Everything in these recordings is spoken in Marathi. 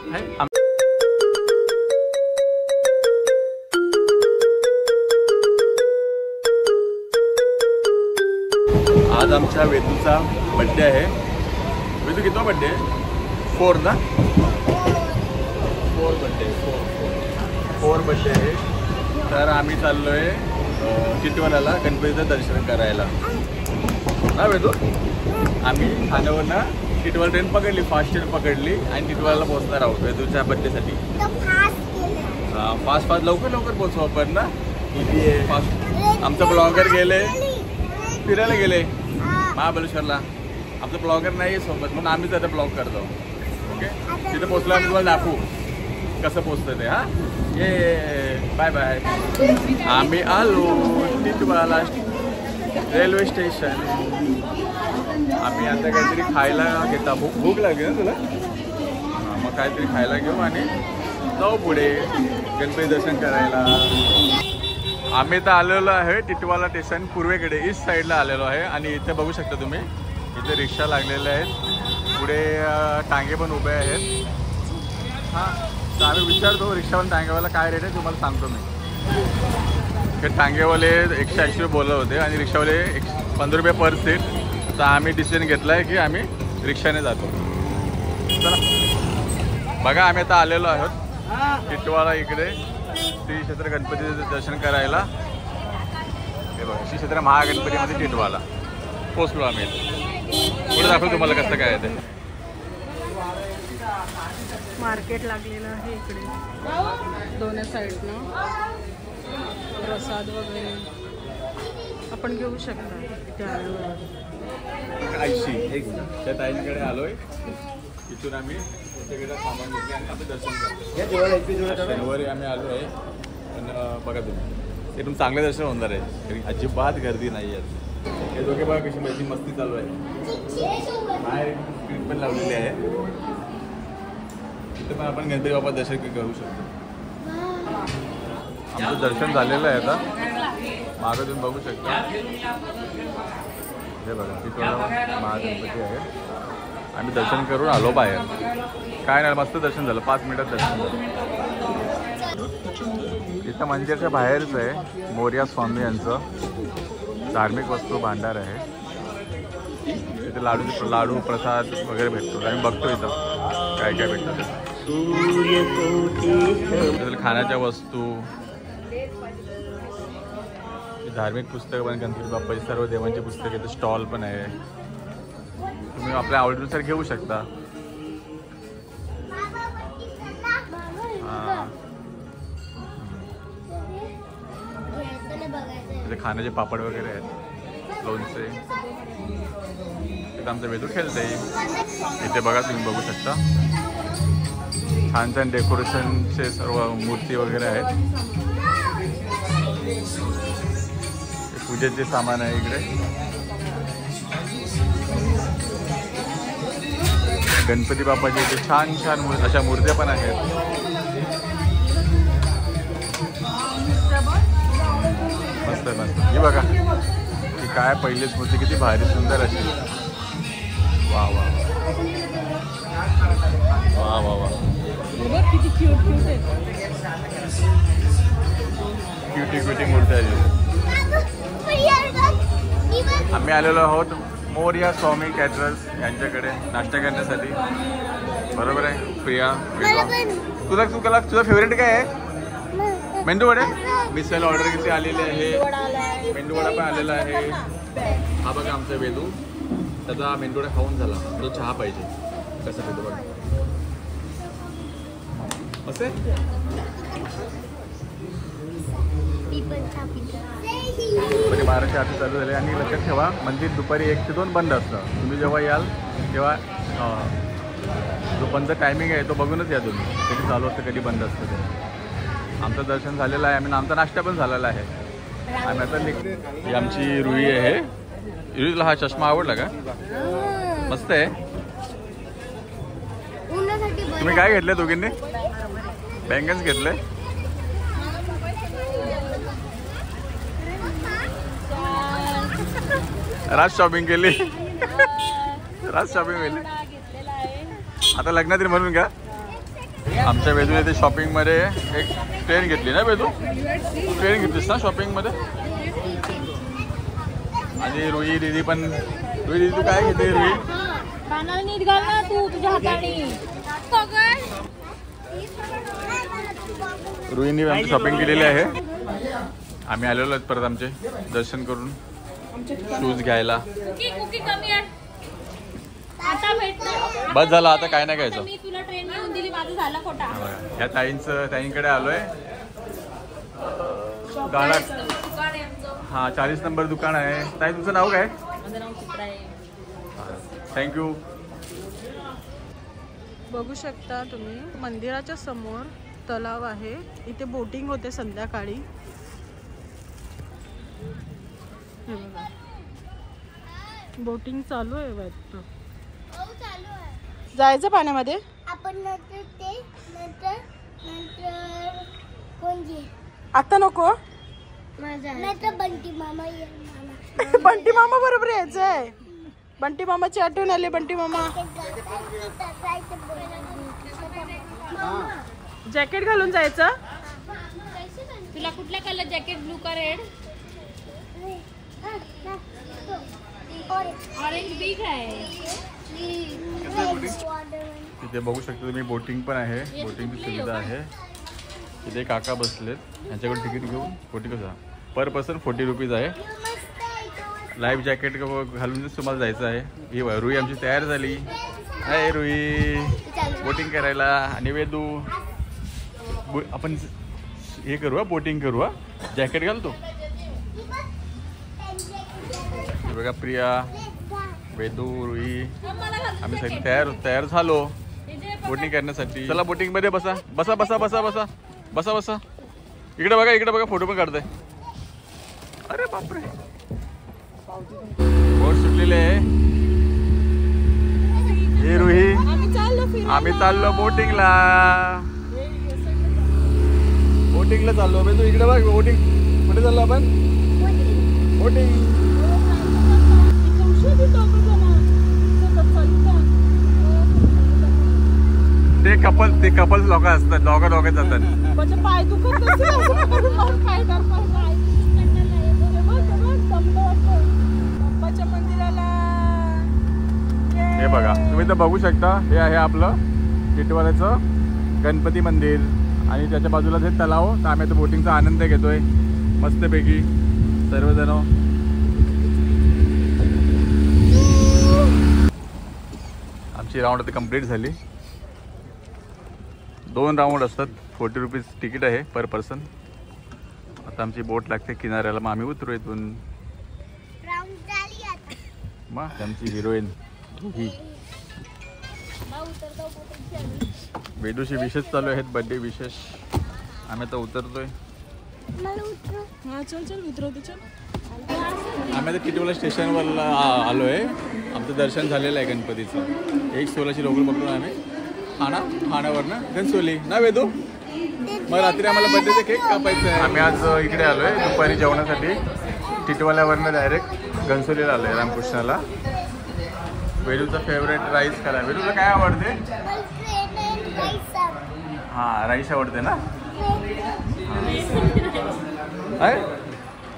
आज आमच्या वेदूचा बड्डे आहे। वेदू कितवा बड्डे आहे? 4 ना? 4 बड्डे, 4 बड्डे आहे। तर आम्ही चाललोय टिटवाळ्याला गणपतीचं दर्शन करायला ना वेदू। आम्ही ठाण्यावरनं टिटवाळा ट्रेन पकडली, फास्ट ट्रेन पकडली आणि टिटवाळ्याला पोहोचणार आहोत वेदूच्या बड्डेसाठी। फास्ट लवकर पोहोचू आपण ना। फास्ट आमचं ब्लॉगर गेले फिरायला गेले महाबळेश्वरला। आमचं ब्लॉगर नाही आहे सोबत म्हणून आम्हीच आता ब्लॉग करतो। ओके, तिथे पोहोचलो आम्ही तुम्हाला दाखवू कसं पोहोचतं ते। ये बाय बाय। आम्ही आलो टिटवाळा रेल्वे स्टेशन। आम्ही आता काहीतरी खायला घेता, भूक लागली ना तुला? मग काहीतरी खायला घेऊ आणि जाऊ पुढे गणपती दर्शन करायला। आम्ही तर आलेलो आहे टिटवाळा स्टेशन पूर्वेकडे, ईस्ट साईडला आलेलो आहे आणि इथे बघू शकता तुम्ही, इथे रिक्षा लागलेल्या आहेत, पुढे टांगे पण उभे आहेत। हां, तर आम्ही विचारतो रिक्षावाला टांगेवाला काय रेट आहे तुम्हाला सांगतो मी। हे टांगेवाले 180 रुपये बोलत होते आणि रिक्षावाले 15 रुपये पर सीट। तर आम्ही डिसिजन घेतला आहे की आम्ही रिक्षाने जातो। चला बघा, आम्ही आता आलेलो आहोत टिटवाळा इकडे श्री क्षेत्र गणपतीचं दर्शन करायला। हे बघा, श्री क्षेत्र महागणपतीमध्ये टिटवाळा पोचलो आम्ही। पुढे दाखवतो तुम्हाला कसं काय आहे ते। मार्केट लागलेलं आहे इकडे दोन्ही साईडनं, प्रसाद वगैरे आपण घेऊ शकता इथे आल्यावर। त्या ताईंकडे आलोय, इथून आम्ही त्याच्याकडे सामान घेतले आणि आम्ही दर्शन करतो। शनिवारी आम्ही आलो आहे, पण बघा तुम्ही एकदम चांगले दर्शन होणार आहे, अजिबात गर्दी नाही आहे। हे दोघे बघा कशी माझी मस्ती चालू आहे। बाहेर स्क्रीन पण लावलेली आहे, इथं पण आपण गणपती बाप्पा दर्शन करू शकतो। आमचं दर्शन झालेलं आहे, आता मागं तुम्ही बघू शकता। हे बघा टिटवाळा महागणपती आहे, आम्ही दर्शन करून आलो बाहेर। काय नाही, मस्त दर्शन झालं, 5 मिनिटात दर्शन झालं। इथं मंदिरच्या बाहेरच आहे मोरया स्वामी यांचं धार्मिक वस्तू भांडार आहे। इथे लाडू प्रसाद वगैरे भेटतो, आम्ही बघतो इथं काय काय भेटतं ते। खाण्याच्या वस्तू, धार्मिक पुस्तकं पण, गणपती बाप्पाची सर्व देवांची पुस्तकं, इथे स्टॉल पण आहे, तुम्ही आपल्या आवडीनुसार घेऊ शकता। इथे खाण्याचे पापड वगैरे आहेत, लोणचे। इथं आमचं वेदू खेळते, इथे बघा तुम्ही बघू शकता छान छान डेकोरेशनचे सर्व मूर्ती वगैरे आहेत। पूजेचे सामान आहे इकडे, गणपती बाप्पाचे इथे छान छान अशा मूर्त्या पण आहेत। मस्त मस्त, हे बघा ही काय पहिलीच मूर्ती, किती भारी सुंदर अशी। वा वा वा वा वा, किती क्यूट क्युटी मूर्ती आहे। आम्ही आलेलो आहोत मोरया स्वामी कॅटरर्स यांच्याकडे नाश्ता करण्यासाठी, बरोबर आहे प्रिया? तुझा फेवरेट काय आहे? मेंदू वडे। मिसळ ऑर्डर किती आलेली आहे, मेंदू वडा पण आलेला आहे। हा बघा आमचा वेदू, त्याचा मेंदू वडा खाऊन झाला, तो चहा पाहिजे। कसं पितो बघा, असे म्हणजे 12ची आरती चालू झाली। आणि लक्षात ठेवा, मंदिर दुपारी 1 ते 2 बंद असतं। तुम्ही जेव्हा याल तेव्हा जो बंद टायमिंग आहे तो बघूनच या तुम्ही, कधी चालू असतं कधी बंद असतं ते। आमचं दर्शन झालेलं आहे आणि आमचा नाश्ता पण झालेला आहे। आम्ही आता ही आमची रुई आहे। रुई, तुला हा चष्मा आवडला का? मस्त आहे। तुम्ही काय घेतले दोघींनी? बँगल्स घेतले? राज शॉपिंग केली, राज शॉपिंग केली। आता लग्नात म्हणून का? आमच्या वेदू येथे शॉपिंग मध्ये एक ट्रेन घेतली ना वेदू, तू ट्रेन घेतलीस ना शॉपिंग मध्ये. आणि रुई दीदी पण, रुई दीदी तू काय घेते रुई? नीट घाल ना तू तुझ्या हाताने. रुईने आमची शॉपिंग केलेली आहे. आम्ही आलेलो आहेत परत आमचे दर्शन करून शूज घ्यायला. बस झालं आता काय नाही घ्यायचं. मी तुला ट्रेन घेऊन दिली, माझं झालं खोटा. या ताईंकडे आलोय. हा 40 नंबर दुकान आहे. ताई तुमचं नाव काय? माझं नाव चित्रा आहे. थँक्यू. बघू शकता तुम्ही मंदिराच्या समोर तलाव आहे. इथे बोटिंग होते संध्याकाळी. हे बघा बोटिंग चालू आहे वाटतं. जायचं पाण्यामध्ये आपण नंतर आता नको. नंतर बंटी मामा बंटी मामा बरोबर यायचंय. बंटी मामाची आठवण आली. बंटी मामा जॅकेट घालून जायचं. तुला कुठला कलर जॅकेट, ब्लू का रेड? ऑरेंज बिग आहे. तिथे बघू शकता तुम्ही बोटिंग पण आहे. बोटिंगची सुविधा आहे. इथे काका बसलेत. यांच्याकडून तिकीट घेऊन 40 कसा पर पर्सन 40 रुपीज आहे. लाईफ जॅकेट घालून तुम्हाला जायचं आहे. ही रुई आमची तयार झाली आहे. रुई बोटिंग करायला. आणि वेदू आपण हे करू, बोटिंग करू. जॅकेट घालतो. बघा प्रिया, वेदू, रुई आम्ही सगळे तयार झालो बोटिंग करण्यासाठी. चला बोटिंग मध्ये बसा बसा बसा बसा बसा बसा बसा. इकडे बघा फोटो पण काढताय. अरे बापरे बोट सुटलेले आहे. हे रुई आम्ही चाललो बोटिंगला. बोटिंगला चाललो. तू इकडे बघ बोटिंग कुठे चाललो आपण. बोटिंग ते कपल्स लोक असतात. दोघं जातात. पाय दुखत मंदिराला. हे बघा तुम्ही तर बघू शकता. हे आहे आपलं टिटवाल्याचं गणपती मंदिर. आणि त्याच्या बाजूला हे तलाव. तर आम्ही आता बोटिंगचा आनंद घेतोय मस्तपैकी सर्वजण. आमची राऊंड आता कंप्लीट झाली. 2 राऊंड असतात. 40 रुपीज तिकीट आहे पर पर्सन. आता आमची बोट लागते किनाऱ्याला. मग आम्ही उतरू इथून. मग आमची हिरोईन ही वेदूशी विशेष चालू आहेत. बर्थडे विशेष. आम्ही आता उतरतोय. चल उतरवते. चल आम्ही आता टिटवाला स्टेशनवर आलो आहे. आमचं दर्शन झालेलं आहे गणपतीचं. 1:16ची लोकल पकडून आम्ही ठाण्यावरनं घनसोली ना वेदू. मग रात्री आम्हाला बर्थडेचा केक कापायचा आहे. आम्ही आज इकडे आलो आहे दुपारी जेवणासाठी. टिटवाल्यावरनं डायरेक्ट घनसोलीला आलो आहे रामकृष्णाला. वेदूचा फेवरेट राईस करा. वेदूला काय आवडते? हां राईस आवडते ना.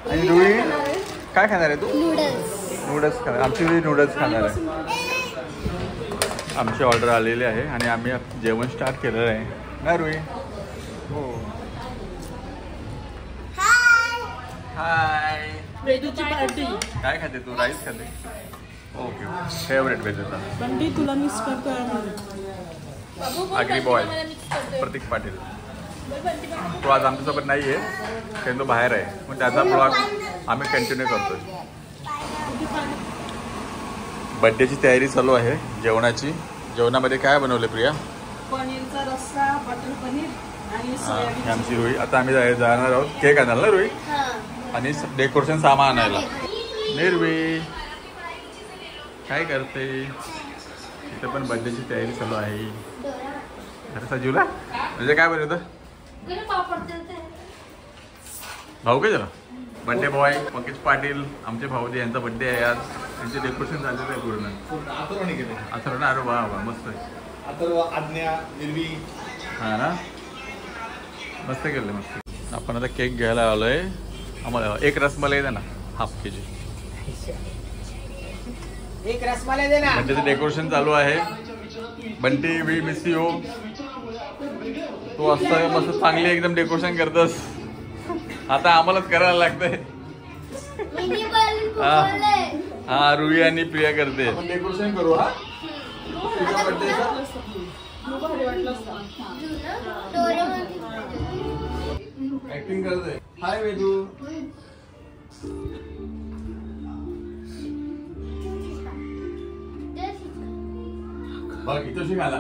आणि रुई काय खाणार आहे तू? नूडल्स खाणार. आमची रुई नूडल्स खाणार आहे. आमची ऑर्डर आलेली आहे आणि आम्ही जेवण स्टार्ट केलेलं आहे ना रुई. हो हाय. वेदूची पार्टी. काय खाते तू? राईस खाते. ओके फेवरेट वेदूचा. बंडी तुला मिस करतोय. आगरी बॉय प्रतीक पाटील. तो आज आमच्यासोबत नाही आहे. कारण तो बाहेर आहे. मग त्याचा ब्लॉग आम्ही कंटिन्यू करतोय. बर्थडेची तयारी चालू आहे जेवणाची. जेवणामध्ये काय बनवले प्रिया? पनीरचा रस्सा, बटर पनीर आणि सोयाबीन. आमची रुई. आता आम्ही जाणार आहोत केक आणायला ना रुई. आणि डेकोरेशन सामान आणायला. निर्वी काय करते? इथं पण बर्थडेची तयारी चालू आहे. अरे सजीवला म्हणजे काय बनवतं? भाऊ काय झालं? बर्थडे बॉय पंकज पाटील आमचे भाऊ. यांचा बर्थडे आहे आज. त्यांचे डेकोरेशन झालेलं आहे पूर्ण. अथर्व ना. अरे वा वा मस्त आहे. अथर्व, आज्ञा, निर्वी हा ना, मस्त केलं मस्त. आपण आता केक घ्यायला आलोय. आम्हाला एक रसमलाई दे ना, हाफ KG. एक रसमलाई दे ना. त्याचं डेकोरेशन चालू आहे. Bunty we miss you. तू असं मस्त चांगली एकदम डेकोरेशन करतोस. आता आम्हालाच करायला लागतंय. मिनी बलून फुगवले. हा, रुई आणि प्रिया करते. आपण डेकोरेशन करू. हा, तुझ्या बर्थडेचं ऍक्टिंग करते. हाय वेदू. बघ इथं शिकायला.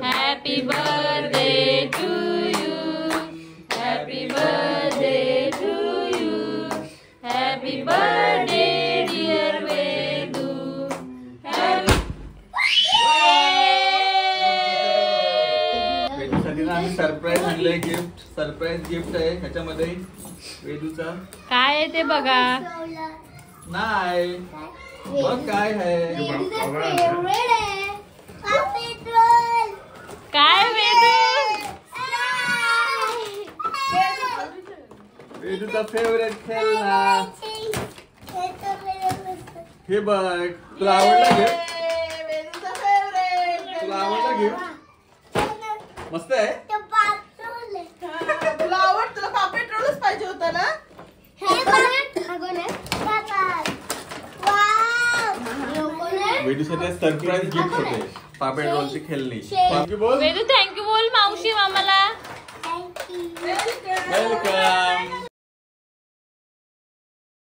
Happy birthday to you. Happy birthday to you. Happy birthday dear Vedu. वेदूसाठी ना आम्ही सरप्राईज आणलंय गिफ्ट. सरप्राईज गिफ्ट आहे ह्याच्यामध्ये वेदूचा. काय आहे ते बघा. नाही बघ काय आहे. फेवरेट आहे. पेट्रोल. काय वेदू. वेदूचा फेवरेट खेळणा. हे बघ, तुला आवडला गिफ्ट. तुला आवडला गिफ्ट. मस्त आहे. तुला आवड. तुला पा पेट्रोलच पाहिजे होतं ना. वेदूसाठी सरप्राईज गिफ्ट होते. पापेट रोलची खेळणी. थँक्यू बोल. वेदू थँक्यू बोल मावशी मामाला. वेलकम.